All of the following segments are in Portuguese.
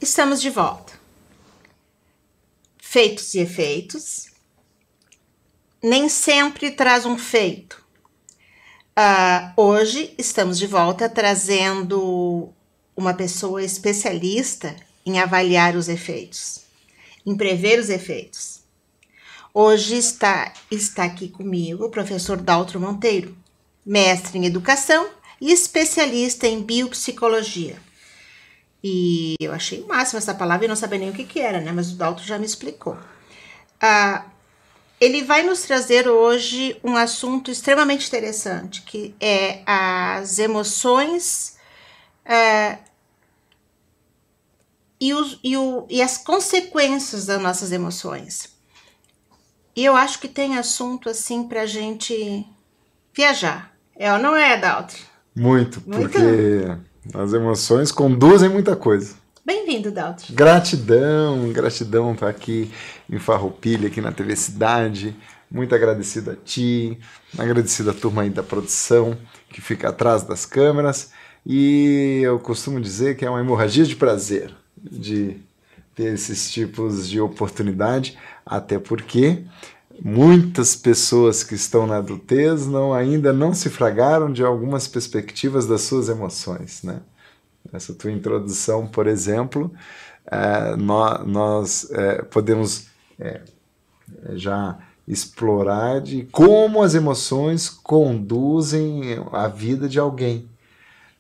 Estamos de volta. Feitos e efeitos. Nem sempre traz um feito. Hoje estamos de volta trazendo uma pessoa especialista em avaliar os efeitos, em prever os efeitos. Hoje está aqui comigo o professor Daltro Monteiro, mestre em educação e especialista em biopsicologia. E eu achei o máximo essa palavra e não sabia nem o que era, né? Mas o Daltro já me explicou. Ele vai nos trazer hoje um assunto extremamente interessante, que é as emoções e as consequências das nossas emoções. E eu acho que tem assunto assim pra gente viajar. É ou não é, Daltro? Muito, porque as emoções conduzem muita coisa. Bem-vindo, Daltro. Gratidão estar aqui em Farroupilha, aqui na TV Cidade. Muito agradecido a ti, agradecido à turma aí da produção, que fica atrás das câmeras. E eu costumo dizer que é uma hemorragia de prazer de ter esses tipos de oportunidade, até porque muitas pessoas que estão na adultez ainda não se fragaram de algumas perspectivas das suas emoções, né? Essa tua introdução, por exemplo, nós podemos já explorar de como as emoções conduzem a vida de alguém.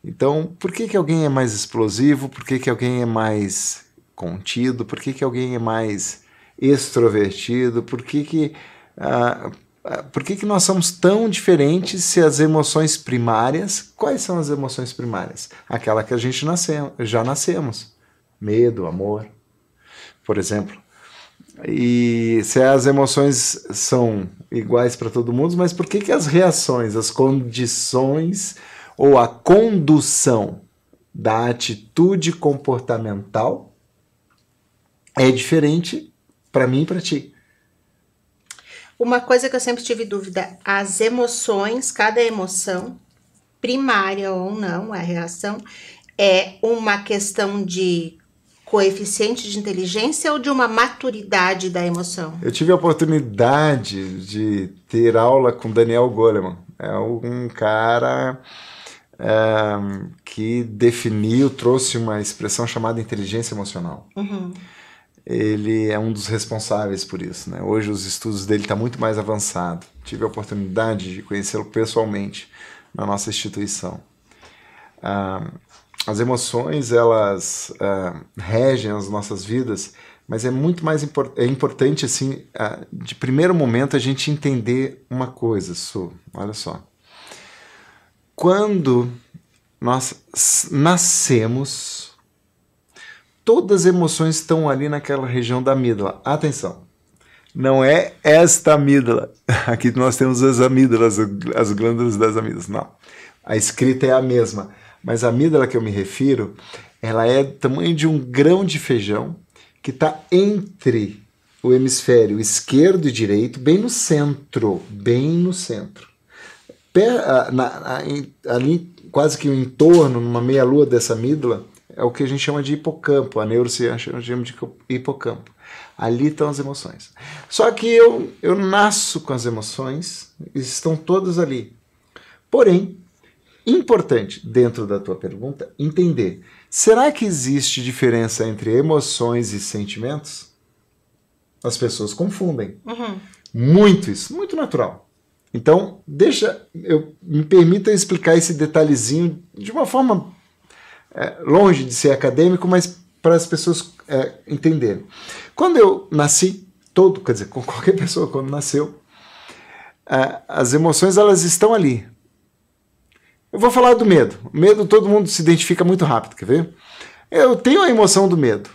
Então, por que alguém é mais explosivo? Por que alguém é mais contido? Por que alguém é mais extrovertido? Por que nós somos tão diferentes se as emoções primárias... Quais são as emoções primárias? Aquela que a gente já nascemos. Medo, amor, por exemplo. E se as emoções são iguais para todo mundo, mas por que as reações, as condições ou a condução da atitude comportamental é diferente para mim e para ti? Uma coisa que eu sempre tive dúvida, as emoções, cada emoção, primária ou não, a reação, é uma questão de coeficiente de inteligência ou de uma maturidade da emoção? Eu tive a oportunidade de ter aula com Daniel Goleman. É um cara que trouxe uma expressão chamada inteligência emocional. Uhum. Ele é um dos responsáveis por isso, né? Hoje os estudos dele estão muito mais avançados. Tive a oportunidade de conhecê-lo pessoalmente na nossa instituição. As emoções, elas regem as nossas vidas, mas é muito mais importante, assim, de primeiro momento, a gente entender uma coisa, Su, olha só. Quando nós nascemos, todas as emoções estão ali naquela região da amígdala. Atenção, não é esta amígdala. Aqui nós temos as amígdalas, as glândulas das amígdalas. Não, a escrita é a mesma. Mas a amígdala que eu me refiro, ela é do tamanho de um grão de feijão que está entre o hemisfério esquerdo e direito, bem no centro. Ali, quase que o entorno, numa meia-lua dessa amígdala, é o que a gente chama de hipocampo, a neurociência chama de hipocampo. Ali estão as emoções. Só que eu nasço com as emoções, estão todas ali. Porém, importante, dentro da tua pergunta, entender, será que existe diferença entre emoções e sentimentos? As pessoas confundem. Uhum. Muito isso, muito natural. Então, me permita explicar esse detalhezinho de uma forma longe de ser acadêmico, mas para as pessoas entenderem. Quando eu nasci, qualquer pessoa quando nasceu, as emoções elas estão ali. Eu vou falar do medo. O medo todo mundo se identifica muito rápido, quer ver? Eu tenho a emoção do medo.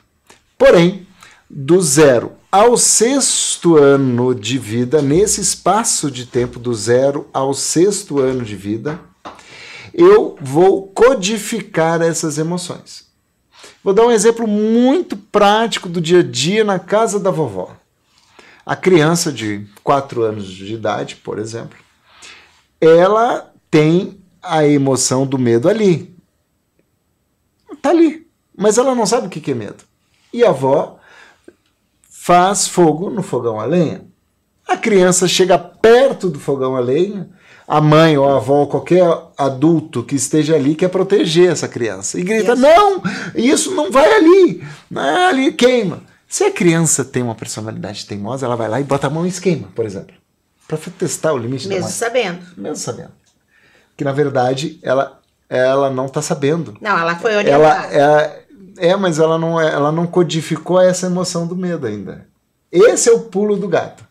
Porém, do 0 ao 6º ano de vida, nesse espaço de tempo do 0 ao 6º ano de vida, eu vou codificar essas emoções. Vou dar um exemplo muito prático do dia a dia na casa da vovó. A criança de 4 anos de idade, por exemplo, ela tem a emoção do medo ali. Tá ali. Mas ela não sabe o que é medo. e a avó faz fogo no fogão a lenha. A criança chega perto do fogão a lenha, a mãe ou a avó ou qualquer adulto que esteja ali quer proteger essa criança. E grita, não, isso não vai ali, ali queima. Se a criança tem uma personalidade teimosa, ela vai lá e bota a mão e esquema, por exemplo. Para testar o limite da mãe. Mesmo sabendo. Mesmo sabendo. Que na verdade ela não está sabendo. Não, ela foi orientada. Mas ela não codificou essa emoção do medo ainda. Esse é o pulo do gato.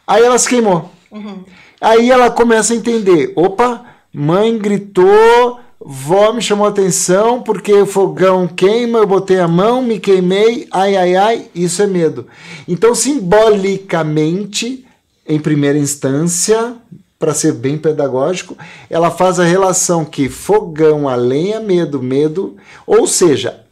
Aí ela se queimou. Uhum. Aí ela começa a entender. Opa, mãe gritou, vó me chamou a atenção porque o fogão queima, eu botei a mão, me queimei, ai, isso é medo. Então, simbolicamente, em primeira instância, para ser bem pedagógico, ela faz a relação que fogão, a lenha, medo, ou seja,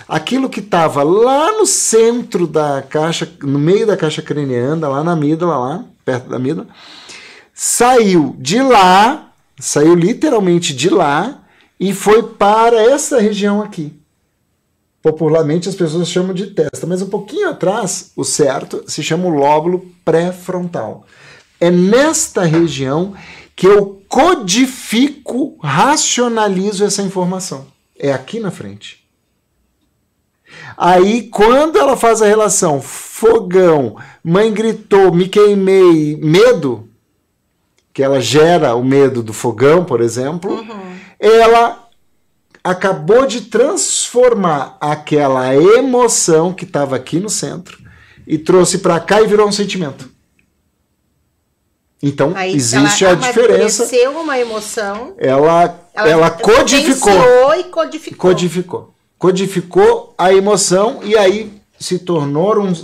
aquilo que estava lá no centro da caixa, no meio da caixa craniana, lá na amígdala, lá perto da amígdala, saiu de lá, saiu literalmente de lá e foi para essa região aqui. Popularmente as pessoas chamam de testa, mas um pouquinho atrás, o certo, se chama o lóbulo pré-frontal. É nesta região que eu codifico, racionalizo essa informação. É aqui na frente. Aí, quando ela faz a relação fogão, mãe gritou, me queimei, medo, que ela gera o medo do fogão, por exemplo, ela acabou de transformar aquela emoção que estava aqui no centro e trouxe para cá e virou um sentimento. Então, aí, existe a diferença. Ela uma emoção. Ela codificou. E codificou. Codificou a emoção e aí se tornou um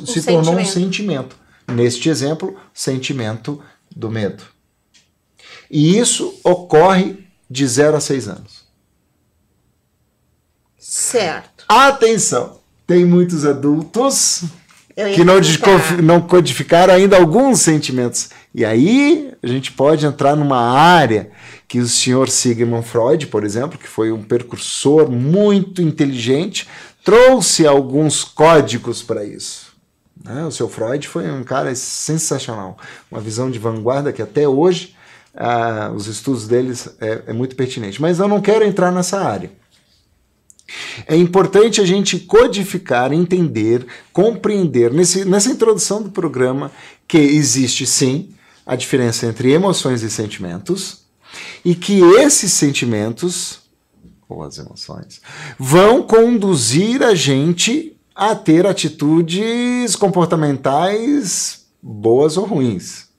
sentimento. Neste exemplo, sentimento do medo. E isso ocorre de 0 a 6 anos. Certo. Atenção! Tem muitos adultos que não codificaram ainda alguns sentimentos. E aí a gente pode entrar numa área que o senhor Sigmund Freud, por exemplo, que foi um precursor muito inteligente, trouxe alguns códigos para isso. O seu Freud foi um cara sensacional, uma visão de vanguarda que até hoje os estudos deles é muito pertinente. Mas eu não quero entrar nessa área. É importante a gente codificar, entender, compreender nessa introdução do programa que existe sim a diferença entre emoções e sentimentos e que esses sentimentos, ou as emoções, vão conduzir a gente a ter atitudes comportamentais boas ou ruins.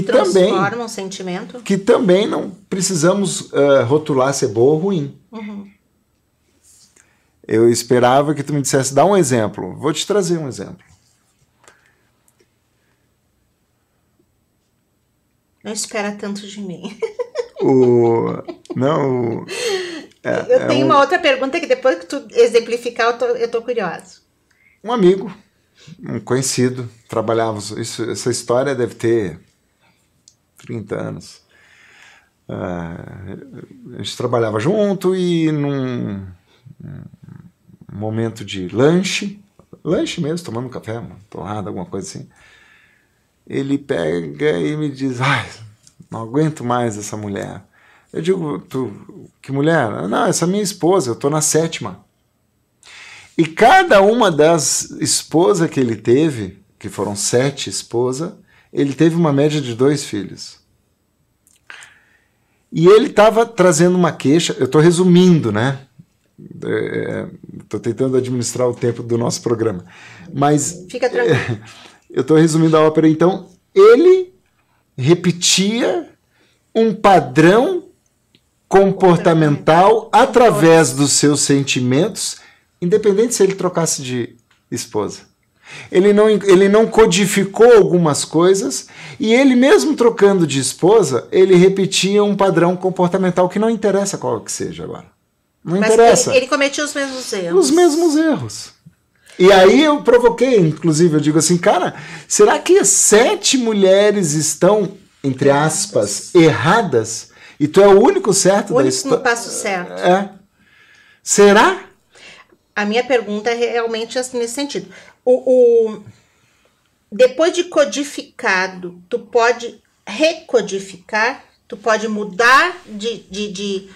Transforma um sentimento. Que também não precisamos rotular se é boa ou ruim. Uhum. Eu esperava que tu me dissesse, dá um exemplo. Vou te trazer um exemplo. Não espera tanto de mim. Eu tenho uma outra pergunta que depois que tu exemplificar, eu tô curiosa. Um amigo, um conhecido, trabalhava... Essa história deve ter 30 anos. A gente trabalhava junto e num momento de lanche mesmo, tomando café, uma torrada, alguma coisa assim, ele pega e me diz, não aguento mais essa mulher. Eu digo, que mulher? Não, essa é minha esposa, eu estou na 7ª. E cada uma das esposas que ele teve, que foram 7 esposas, ele teve uma média de 2 filhos. E ele estava trazendo uma queixa, eu estou resumindo, né? Estou tentando administrar o tempo do nosso programa. Mas fica tranquilo. Eu estou resumindo a ópera. Então, ele repetia um padrão comportamental através dos seus sentimentos, independente se ele trocasse de esposa. Ele não codificou algumas coisas e ele mesmo trocando de esposa, ele repetia um padrão comportamental que não interessa qual que seja agora. Não interessa. Ele cometia os mesmos erros. Os mesmos erros. E aí eu provoquei, inclusive, eu digo assim, cara, será que 7 mulheres estão, entre aspas, erradas? E tu é o único certo da história? O único no passo certo. Será? A minha pergunta é realmente nesse sentido. Depois de codificado, tu pode recodificar, tu pode mudar de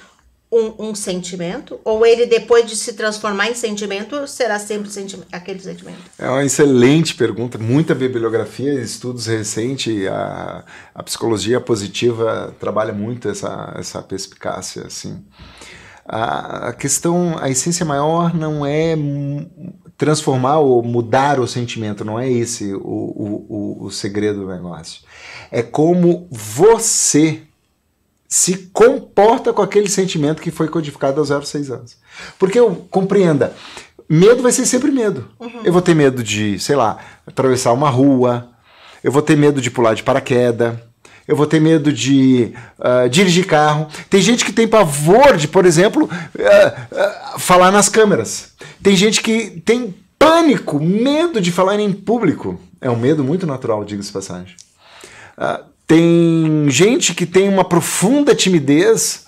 um sentimento, ou ele, depois de se transformar em sentimento, será sempre aquele sentimento? É uma excelente pergunta, muita bibliografia, estudos recentes, a psicologia positiva trabalha muito essa perspicácia, assim. A questão, a essência maior não é transformar ou mudar o sentimento, não é esse o segredo do negócio. É como você se comporta com aquele sentimento que foi codificado aos 0 a 6 anos. Porque compreenda, medo vai ser sempre medo. Uhum. Eu vou ter medo de, sei lá, atravessar uma rua, eu vou ter medo de pular de paraquedas, eu vou ter medo de dirigir carro. Tem gente que tem pavor de, por exemplo, falar nas câmeras. Tem gente que tem pânico, medo de falar em público. É um medo muito natural, diga-se de passagem. Tem gente que tem uma profunda timidez.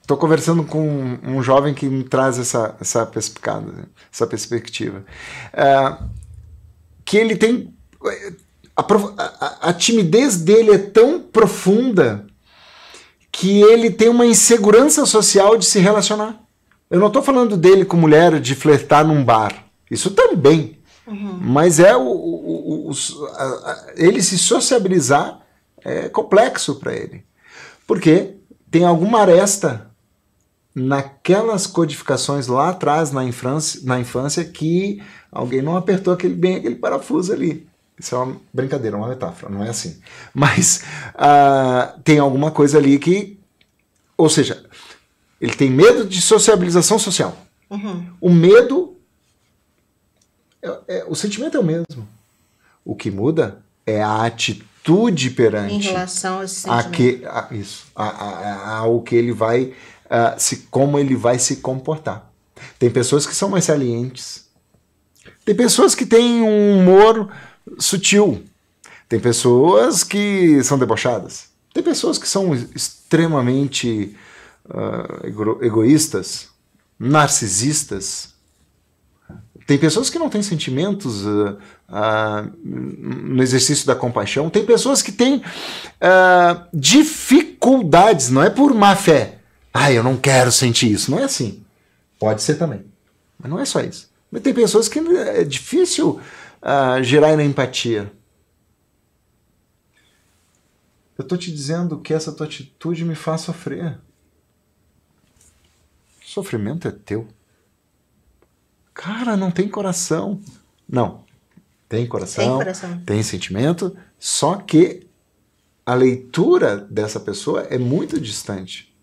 Estou conversando com um jovem que me traz essa perspectiva. Que ele tem... A timidez dele é tão profunda que ele tem uma insegurança social de se relacionar. Eu não estou falando dele com mulher, de flertar num bar. Isso também. Uhum. Mas ele se sociabilizar é complexo para ele. Porque tem alguma aresta naquelas codificações lá atrás, na infância, que alguém não apertou aquele parafuso ali. Isso é uma brincadeira, uma metáfora, não é assim. Mas tem alguma coisa ali que... Ou seja, ele tem medo de sociabilização social. Uhum. O medo... o sentimento é o mesmo. O que muda é a atitude perante... Em relação a esse sentimento. Ao que ele vai... como ele vai se comportar. Tem pessoas que são mais salientes. Tem pessoas que têm um humor sutil. Tem pessoas que são debochadas. Tem pessoas que são extremamente egoístas, narcisistas. Tem pessoas que não têm sentimentos no exercício da compaixão. Tem pessoas que têm dificuldades, não é por má fé. Eu não quero sentir isso. Não é assim. Pode ser também. Mas não é só isso. Mas tem pessoas que é difícil gerar empatia. Eu estou te dizendo que essa tua atitude me faz sofrer. O sofrimento é teu. Cara, não tem coração. Não. Tem coração, tem sentimento, só que a leitura dessa pessoa é muito distante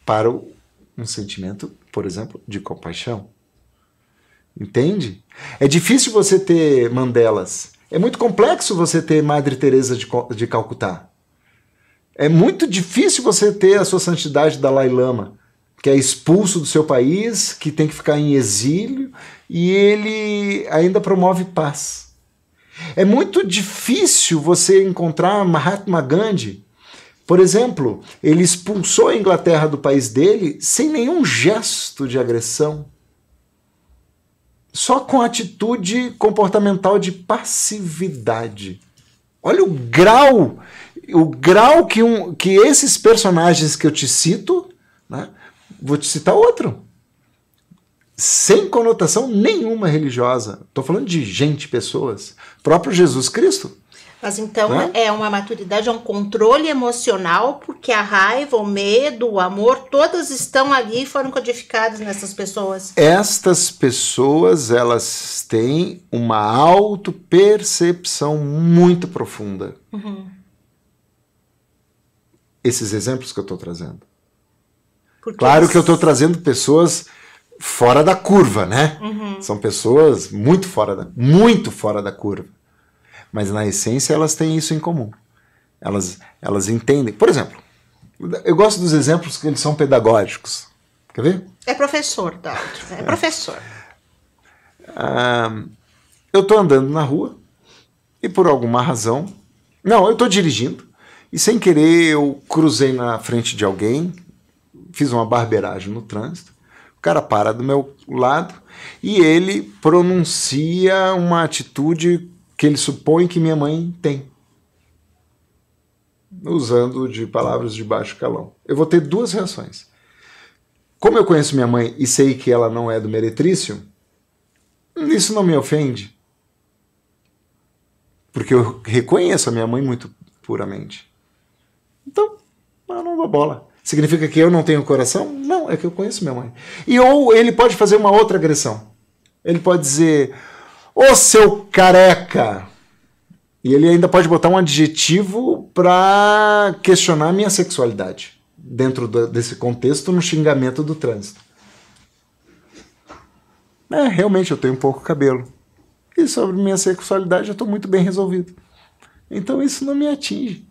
para um sentimento, por exemplo, de compaixão. Entende? É difícil você ter Mandelas. É muito complexo você ter Madre Teresa de Calcutá. É muito difícil você ter a sua santidade Dalai Lama, que é expulso do seu país, que tem que ficar em exílio, e ele ainda promove paz. É muito difícil você encontrar Mahatma Gandhi. Por exemplo, ele expulsou a Inglaterra do país dele sem nenhum gesto de agressão. Só com atitude comportamental de passividade. Olha o grau que esses personagens que eu te cito, né? Vou te citar outro. Sem conotação nenhuma religiosa. Estou falando de gente, pessoas. Próprio Jesus Cristo. Mas então é uma maturidade, é um controle emocional, porque a raiva, o medo, o amor, todas estão ali e foram codificadas nessas pessoas. Estas pessoas, elas têm uma autopercepção muito profunda. Uhum. Esses exemplos que eu estou trazendo. Claro que eu estou trazendo pessoas fora da curva, né? Uhum. São pessoas muito fora da curva. Mas na essência elas têm isso em comum. Elas entendem. Por exemplo, eu gosto dos exemplos que eles são pedagógicos. Quer ver? É professor, Daltro. É professor. Eu estou andando na rua e por alguma razão... Não, eu estou dirigindo e sem querer eu cruzei na frente de alguém, fiz uma barbeiragem no trânsito. O cara para do meu lado e ele pronuncia uma atitude que ele supõe que minha mãe tem, usando de palavras de baixo calão. Eu vou ter duas reações. Como eu conheço minha mãe e sei que ela não é do meretrício, isso não me ofende. Porque eu reconheço a minha mãe muito puramente. Então, eu não dou bola. Significa que eu não tenho coração? Não, é que eu conheço minha mãe. Ou ele pode fazer uma outra agressão. Ele pode dizer, ô seu careca! E ele ainda pode botar um adjetivo para questionar a minha sexualidade. Dentro desse contexto, no xingamento do trânsito. Realmente eu tenho pouco cabelo. E sobre minha sexualidade eu estou muito bem resolvido. Então isso não me atinge.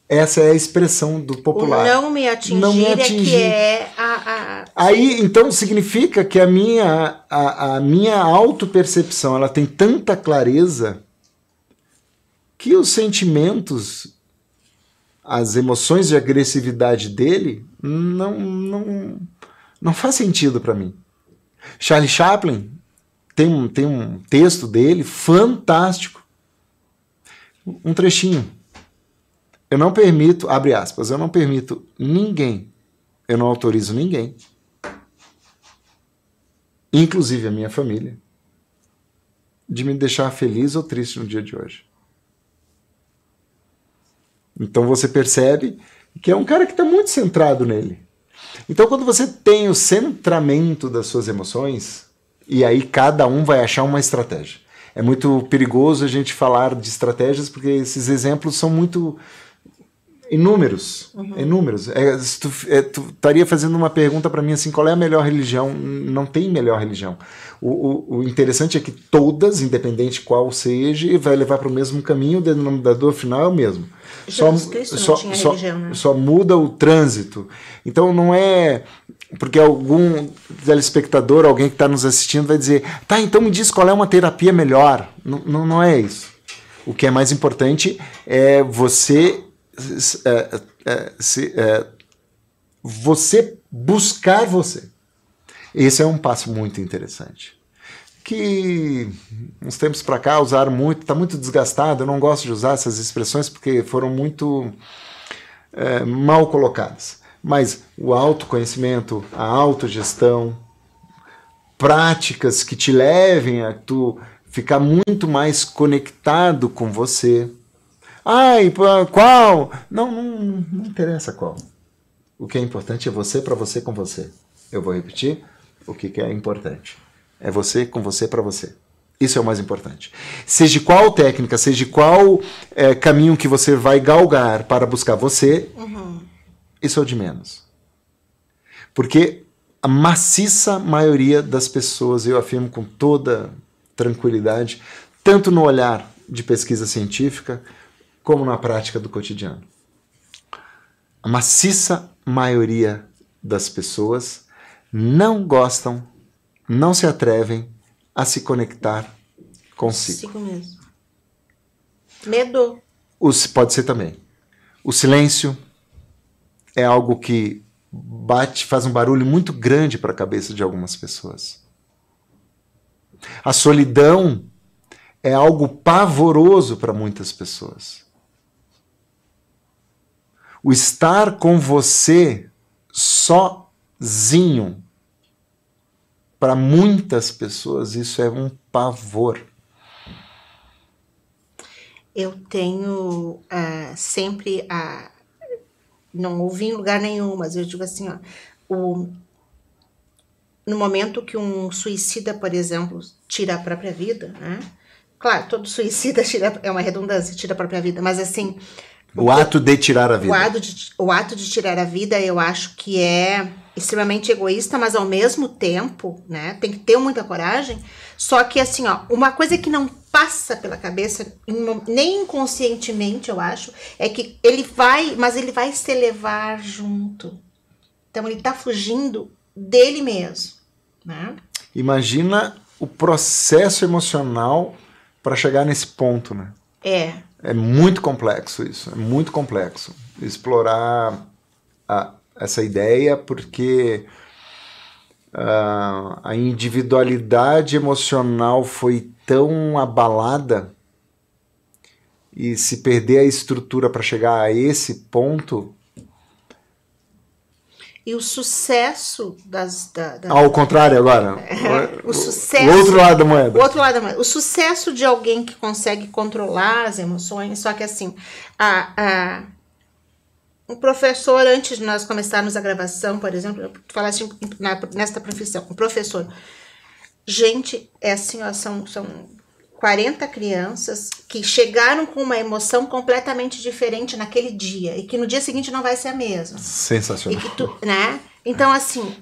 Essa é a expressão do popular. O não me atingir é que é Aí, então, significa que a minha autopercepção ela tem tanta clareza que os sentimentos, as emoções de agressividade dele não faz sentido para mim. Charlie Chaplin tem um texto dele fantástico. Um trechinho. Eu não permito, abre aspas, eu não permito ninguém, eu não autorizo ninguém, inclusive a minha família, de me deixar feliz ou triste no dia de hoje. Então você percebe que é um cara que está muito centrado nele. Então quando você tem o centramento das suas emoções, e aí cada um vai achar uma estratégia. É muito perigoso a gente falar de estratégias porque esses exemplos são muito inúmeros. Inúmeros. Tu estaria fazendo uma pergunta para mim assim, qual é a melhor religião? Não tem melhor religião. O interessante é que todas, independente qual seja, vai levar para o mesmo caminho, o denominador final é o mesmo. Jesus Cristo não tinha religião, né? Só muda o trânsito. Então não é porque algum telespectador, alguém que está nos assistindo vai dizer, tá, então me diz qual é uma terapia melhor. Não é isso. O que é mais importante é você você buscar você. Esse é um passo muito interessante. Que uns tempos para cá usaram muito, está muito desgastado, eu não gosto de usar essas expressões porque foram muito mal colocadas. Mas o autoconhecimento, a autogestão, práticas que te levem a tu ficar muito mais conectado com você. Ai, qual? Não interessa qual. O que é importante é você para você com você. Eu vou repetir o que é importante. É você com você para você. Isso é o mais importante. Seja qual técnica, seja qual caminho que você vai galgar para buscar você, isso é o de menos. Porque a maciça maioria das pessoas, eu afirmo com toda tranquilidade, tanto no olhar de pesquisa científica, como na prática do cotidiano. A maciça maioria das pessoas não gostam, não se atrevem a se conectar consigo. Consigo mesmo. Medo. Pode ser também. O silêncio é algo que faz um barulho muito grande para a cabeça de algumas pessoas. A solidão é algo pavoroso para muitas pessoas. O estar com você sozinho, para muitas pessoas, isso é um pavor. Eu tenho sempre não ouvi em lugar nenhum, mas eu digo assim, no momento que um suicida, por exemplo, tira a própria vida, né? Claro, todo suicida é uma redundância, tira a própria vida, mas assim... O ato de tirar a vida. O ato de tirar a vida, eu acho que é extremamente egoísta, mas ao mesmo tempo, né, tem que ter muita coragem. Só que assim, uma coisa que não passa pela cabeça, nem inconscientemente, eu acho, é que ele vai se levar junto. Então ele tá fugindo dele mesmo, né? Imagina o processo emocional para chegar nesse ponto, né? É muito complexo isso, é muito complexo explorar essa ideia, porque a individualidade emocional foi tão abalada e se perder a estrutura para chegar a esse ponto... E o sucesso Ao contrário agora. O sucesso... O outro lado da moeda. O outro lado da moeda. O sucesso de alguém que consegue controlar as emoções, só que assim, o professor, antes de nós começarmos a gravação, por exemplo, tu falaste nesta profissão, o professor. Gente, é assim, ó, são 40 crianças que chegaram com uma emoção completamente diferente naquele dia e que no dia seguinte não vai ser a mesma. Sensacional. E que né? Então, assim,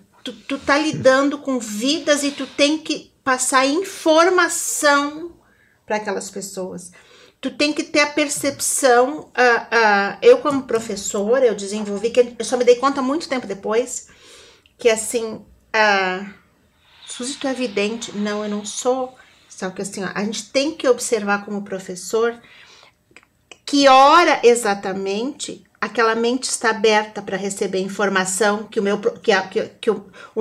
tu tá lidando com vidas e tu tem que passar informação para aquelas pessoas. Tu tem que ter a percepção. Eu, como professora, eu desenvolvi, que eu só me dei conta muito tempo depois, que assim, Suzy, tu é vidente? Não, eu não sou. Só que assim, a gente tem que observar como professor que hora exatamente aquela mente está aberta para receber informação, que o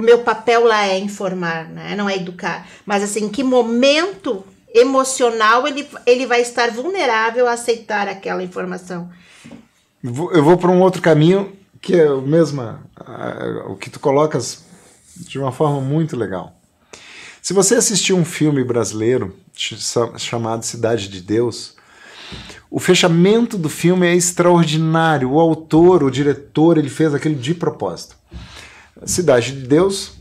meu papel lá é informar, né? Não é educar. Mas assim, em que momento emocional ele vai estar vulnerável a aceitar aquela informação. Eu vou para um outro caminho que é o mesmo, o que tu colocas de uma forma muito legal. Se você assistir um filme brasileiro chamado Cidade de Deus, o fechamento do filme é extraordinário. O autor, o diretor, ele fez aquilo de propósito. Cidade de Deus,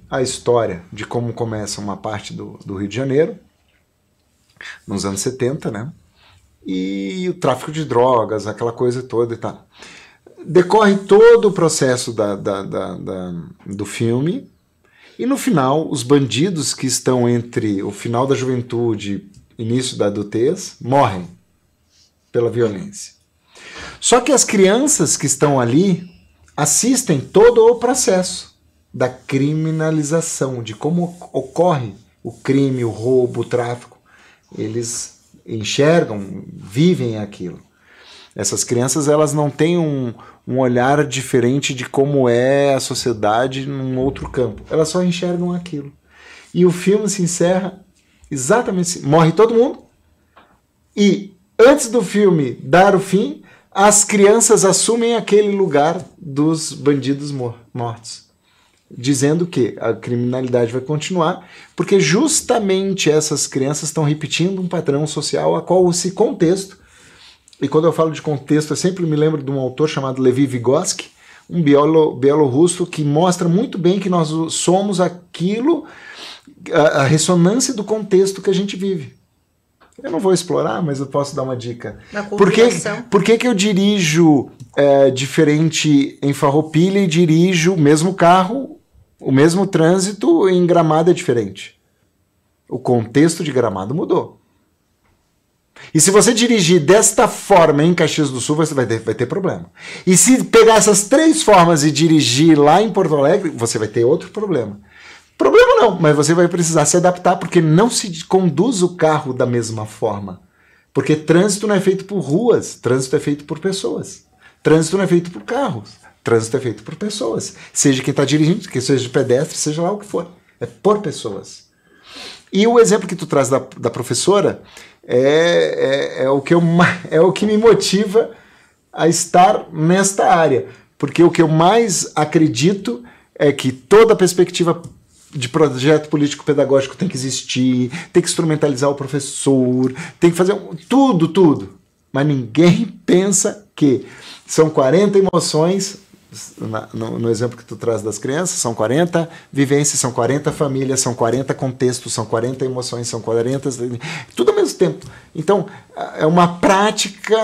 a história de como começa uma parte do Rio de Janeiro, nos anos 70, né? E o tráfico de drogas, aquela coisa toda e tal. Decorre todo o processo do filme. E no final, os bandidos que estão entre o final da juventude e início da adultez morrem pela violência. Só que as crianças que estão ali assistem todo o processo da criminalização, de como ocorre o crime, o roubo, o tráfico. Eles enxergam, vivem aquilo. Essas crianças, elas não têm um olhar diferente de como é a sociedade num outro campo. Elas só enxergam aquilo. E o filme se encerra exatamente assim. Morre todo mundo. E antes do filme dar o fim, as crianças assumem aquele lugar dos bandidos mortos. Dizendo que a criminalidade vai continuar, porque justamente essas crianças estão repetindo um padrão social a qual esse contexto. E quando eu falo de contexto, eu sempre me lembro de um autor chamado Levi Vygotsky, um bielorrusso que mostra muito bem que nós somos aquilo, a ressonância do contexto que a gente vive. Eu não vou explorar, mas eu posso dar uma dica. Por que eu dirijo diferente em Farroupilha e dirijo o mesmo carro, o mesmo trânsito em Gramado é diferente? O contexto de Gramado mudou. E se você dirigir desta forma em Caxias do Sul, você vai ter problema. E se pegar essas 3 formas e dirigir lá em Porto Alegre, você vai ter outro problema. Problema não, mas você vai precisar se adaptar, porque não se conduz o carro da mesma forma. Porque trânsito não é feito por ruas, trânsito é feito por pessoas. Trânsito não é feito por carros, trânsito é feito por pessoas. Seja quem está dirigindo, que seja pedestre, seja lá o que for. É por pessoas. E o exemplo que tu traz da professora é o que me motiva a estar nesta área. Porque o que eu mais acredito é que toda a perspectiva de projeto político-pedagógico tem que existir, tem que instrumentalizar o professor, tem que fazer tudo. Mas ninguém pensa que são 40 emoções, no exemplo que tu traz das crianças, são 40 vivências, são 40 famílias, são 40 contextos, são 40 emoções, são 40... Tudo ao mesmo tempo. Então, é uma prática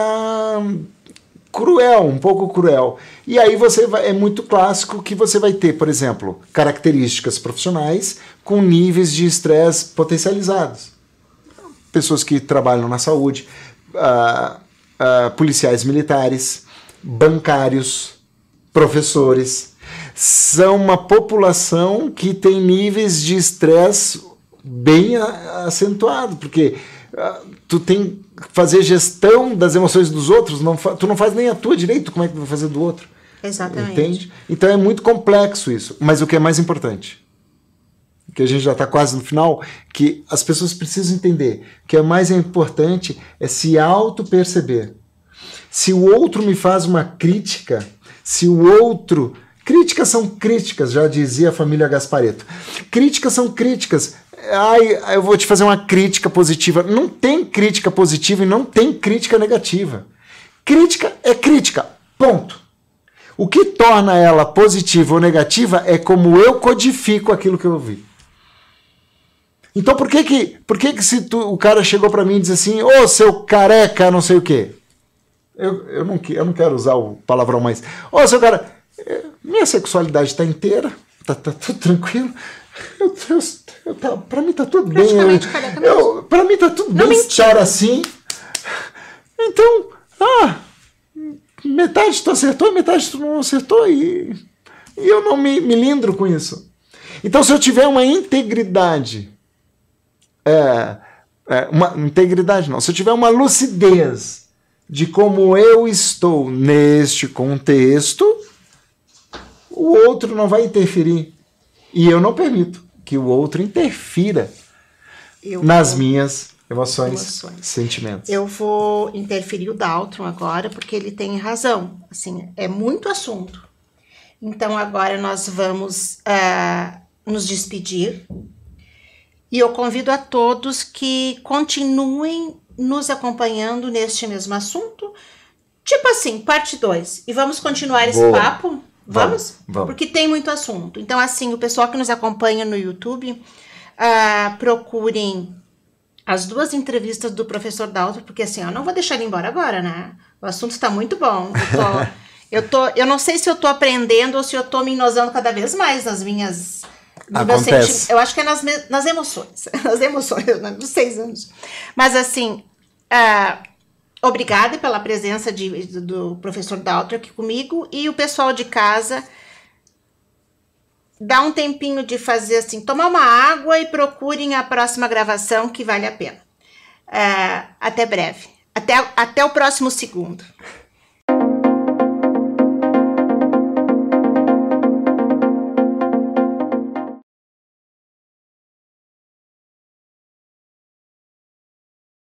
cruel, um pouco cruel. E aí é muito clássico que você vai ter, por exemplo, características profissionais com níveis de estresse potencializados. Pessoas que trabalham na saúde, policiais militares, bancários, professores. São uma população que tem níveis de estresse bem acentuado, porque tu tem que fazer gestão das emoções dos outros, tu não faz nem a tua direito, como é que tu vai fazer do outro? Exatamente. Entende? Então é muito complexo isso. Mas o que é mais importante? que a gente já está quase no final, que as pessoas precisam entender que o mais importante é se auto-perceber. Se o outro me faz uma crítica, se o outro... Críticas são críticas, já dizia a família Gasparetto. Críticas são críticas. Ai, eu vou te fazer uma crítica positiva. Não tem crítica positiva e não tem crítica negativa. Crítica é crítica, ponto. O que torna ela positiva ou negativa é como eu codifico aquilo que eu ouvi. Então por que se o cara chegou para mim e disse assim, ô seu careca, não sei o quê. Eu não quero usar o palavrão mais. Ô seu cara, minha sexualidade está inteira, tá tudo tranquilo. Para mim tá tudo bem. Para mim tá tudo bem estar assim. Então, metade tu acertou, metade tu não acertou e eu não me lindro com isso. Então se eu tiver uma integridade, integridade não, se eu tiver uma lucidez de como eu estou neste contexto, o outro não vai interferir. E eu não permito que o outro interfira nas minhas emoções, sentimentos. Eu vou interferir o Daltron agora, porque ele tem razão. Assim, é muito assunto. Então, agora nós vamos nos despedir. E eu convido a todos que continuem nos acompanhando neste mesmo assunto. Tipo assim, parte 2. E vamos continuar esse papo? Vamos? Porque tem muito assunto. Então, assim, o pessoal que nos acompanha no YouTube, procurem as 2 entrevistas do professor Daltron, porque assim, eu não vou deixar ele embora agora, né? O assunto está muito bom. Eu não sei se eu tô aprendendo ou se eu tô me enosando cada vez mais nas minhas... Eu acho que é nas emoções. Nas emoções, dos 6 anos. Mas assim... Obrigada pela presença do professor Daltron aqui comigo, e o pessoal de casa, dá um tempinho de fazer assim, tomar uma água e procurem a próxima gravação, que vale a pena. Até breve. Até o próximo segundo.